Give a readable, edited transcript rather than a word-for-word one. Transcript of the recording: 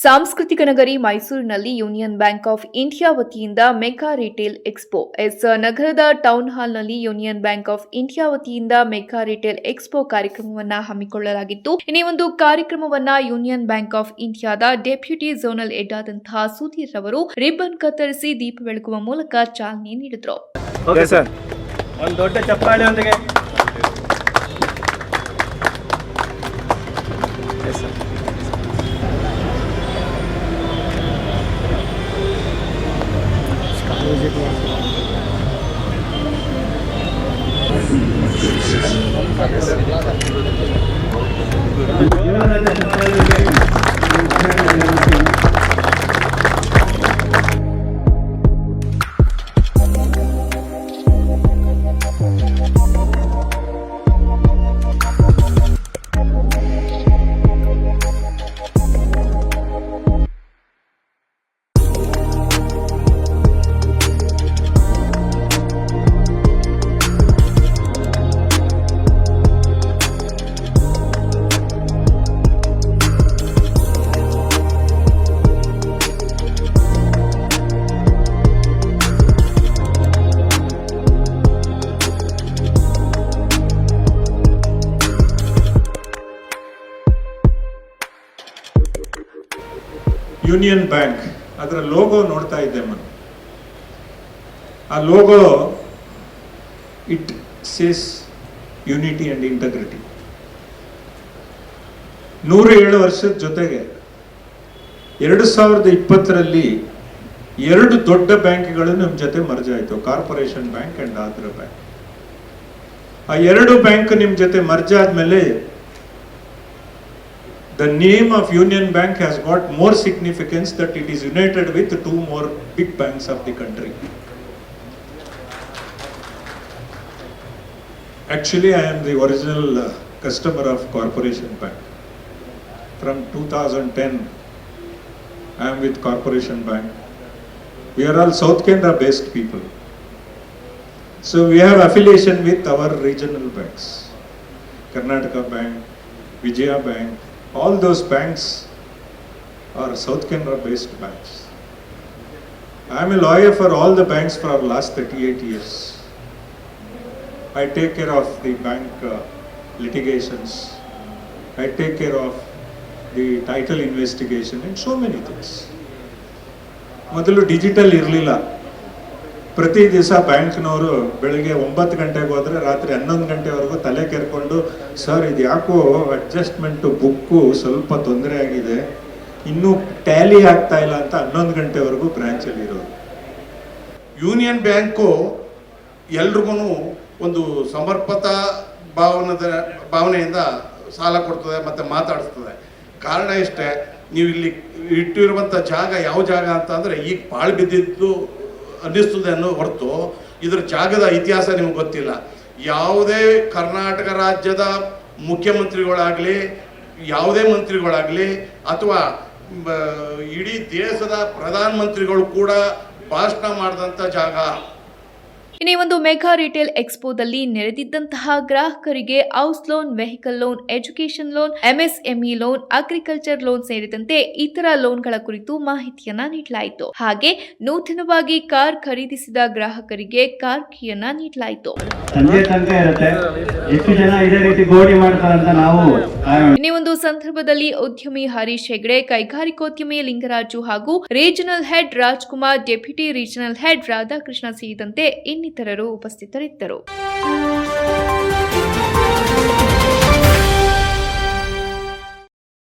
ಸಾಂಸ್ಕೃತಿಕ ನಗರಿ ಮೈಸೂರಿನಲ್ಲಿ ಯೂನಿಯನ್ ಬ್ಯಾಂಕ್ ಆಫ್ ಇಂಡಿಯಾ ವತಿಯಿಂದ ಮೆಗಾ ರಿಟೇಲ್ ಎಕ್ಸ್ಪೋ ನಗರದ ಟೌನ್ ಹಾಲ್ನಲ್ಲಿ ಯೂನಿಯನ್ ಬ್ಯಾಂಕ್ ಆಫ್ ಇಂಡಿಯಾ ವತಿಯಿಂದ ಮೆಗಾ ರಿಟೇಲ್ ಎಕ್ಸ್ಪೋ ಕಾರ್ಯಕ್ರಮವನ್ನು ಹಮ್ಮಿಕೊಳ್ಳಲಾಗಿತ್ತು. ಈ ಒಂದು ಕಾರ್ಯಕ್ರಮವನ್ನು ಯೂನಿಯನ್ ಬ್ಯಾಂಕ್ ಆಫ್ ಇಂಡಿಯಾದ ಡೆಪ್ಯೂಟಿ ಝೋನಲ್ ಹೆಡ್ ಆದಂತಹ ಸುಧೀರ್ ಅವರು ರಿಬ್ಬನ್ ಕತ್ತರಿಸಿ ದೀಪ ಬೆಳಗುವ ಮೂಲಕ ಚಾಲನೆ ನೀಡಿದರು. ಒಂದು ದೊಡ್ಡ ಚಪ್ಪಾಳೆಯೊಂದಿಗೆ ಯೂನಿಯನ್ ಬ್ಯಾಂಕ್ ಅದರ ಲೋಗೋ ನೋಡ್ತಾ ಇದ್ದೆ ನಾನು. ಆ logo it says unity and integrity. 107 ವರ್ಷದ ಜೊತೆಗೆ 2020ರಲ್ಲಿ 2 ದೊಡ್ಡ ಬ್ಯಾಂಕ್ಗಳು ನಮ್ಮ ಜೊತೆ ಮರ್ಜ್ ಆಯಿತು, corporation bank and Andhra bank. ಆ 2 ಬ್ಯಾಂಕ್ ನಿಮ್ಮ ಜೊತೆ ಮರ್ಜ್ ಆದ್ಮೇಲೆ the name of Union Bank has got more significance that it is united with 2 more big banks of the country. Actually, I am the original customer of Corporation Bank. From 2010, I am with Corporation Bank. We are all South Canara based people. So we have affiliation with our regional banks. Karnataka Bank, Vijaya Bank, all those banks are South Canara based banks. I am a lawyer for all the banks for the last 38 years. I take care of the bank litigations. I take care of the title investigation and so many things. ಮೊದಲು digital ಇರಲಿಲ್ಲ. ಪ್ರತಿ ದಿವಸ ಬ್ಯಾಂಕ್ನವರು ಬೆಳಗ್ಗೆ 9 ಗಂಟೆಗೆ ಹೋದರೆ ರಾತ್ರಿ 11 ಗಂಟೆವರೆಗೂ ತಲೆ ಕೆರ್ಕೊಂಡು, ಸರ್ ಇದು ಯಾಕೋ ಅಡ್ಜಸ್ಟ್ಮೆಂಟು ಬುಕ್ಕು ಸ್ವಲ್ಪ ತೊಂದರೆ ಆಗಿದೆ, ಇನ್ನೂ ಟ್ಯಾಲಿ ಆಗ್ತಾ ಇಲ್ಲ ಅಂತ 11 ಗಂಟೆವರೆಗೂ ಬ್ರ್ಯಾಂಚಲ್ಲಿ ಇರೋದು. ಯೂನಿಯನ್ ಬ್ಯಾಂಕು ಎಲ್ರಿಗೂ ಒಂದು ಸಮರ್ಪತಾ ಭಾವನೆಯಿಂದ ಸಾಲ ಕೊಡ್ತದೆ ಮತ್ತು ಮಾತಾಡಿಸ್ತದೆ. ಕಾರಣ ಇಷ್ಟೇ, ನೀವು ಇಲ್ಲಿ ಇಟ್ಟಿರುವಂಥ ಜಾಗ ಯಾವ ಜಾಗ ಅಂತ ಅಂದರೆ ಈಗ ಪಾಳು ಬಿದ್ದಿದ್ದು ಅನ್ನಿಸ್ತದೆ ಅನ್ನೋ ಹೊರತು ಇದ್ರ ಜಾಗದ ಇತಿಹಾಸ ನಿಮ್ಗೆ ಗೊತ್ತಿಲ್ಲ. ಯಾವುದೇ ಕರ್ನಾಟಕ ರಾಜ್ಯದ ಮುಖ್ಯಮಂತ್ರಿಗಳಾಗಲಿ, ಯಾವುದೇ ಮಂತ್ರಿಗಳಾಗಲಿ, ಅಥವಾ ಇಡೀ ದೇಶದ ಪ್ರಧಾನಮಂತ್ರಿಗಳು ಕೂಡ ಭಾಷಣ ಮಾಡಿದಂಥ ಜಾಗ. ಈ ಒಂದು ಮೆಗಾ ರಿಟೇಲ್ ಎಕ್ಸ್ಪೋದಲ್ಲಿ ನೆರೆದಿದ್ದಂತಹ ಗ್ರಾಹಕರಿಗೆ house loan, vehicle loan, education loan, MSME loan, agriculture loan ಸೇರಿದಂತೆ ಇತರ ಲೋನ್ಗಳ ಕುರಿತು ಮಾಹಿತಿಯನ್ನ ನೀಡಲಾಯಿತು. ಹಾಗೆ ನೂತನವಾಗಿ ಕಾರ್ ಖರೀದಿಸಿದ ಗ್ರಾಹಕರಿಗೆ ಕಾರ್ ಕೀಯನ್ನ ನೀಡಲಾಯಿತು. ಈ ಒಂದು ಸಂದರ್ಭದಲ್ಲಿ ಉದ್ಯಮಿ ಹರೀಶ್ ಹೆಗ್ಡೆ, ಕೈಗಾರಿಕೋದ್ಯಮಿ ಲಿಂಗರಾಜು ಹಾಗೂ regional head Rajkumar, deputy regional head Radhakrishna ಸೇರಿದಂತೆ ಇನ್ನಿತರರು ಉಪಸ್ಥಿತರಿದ್ದರು.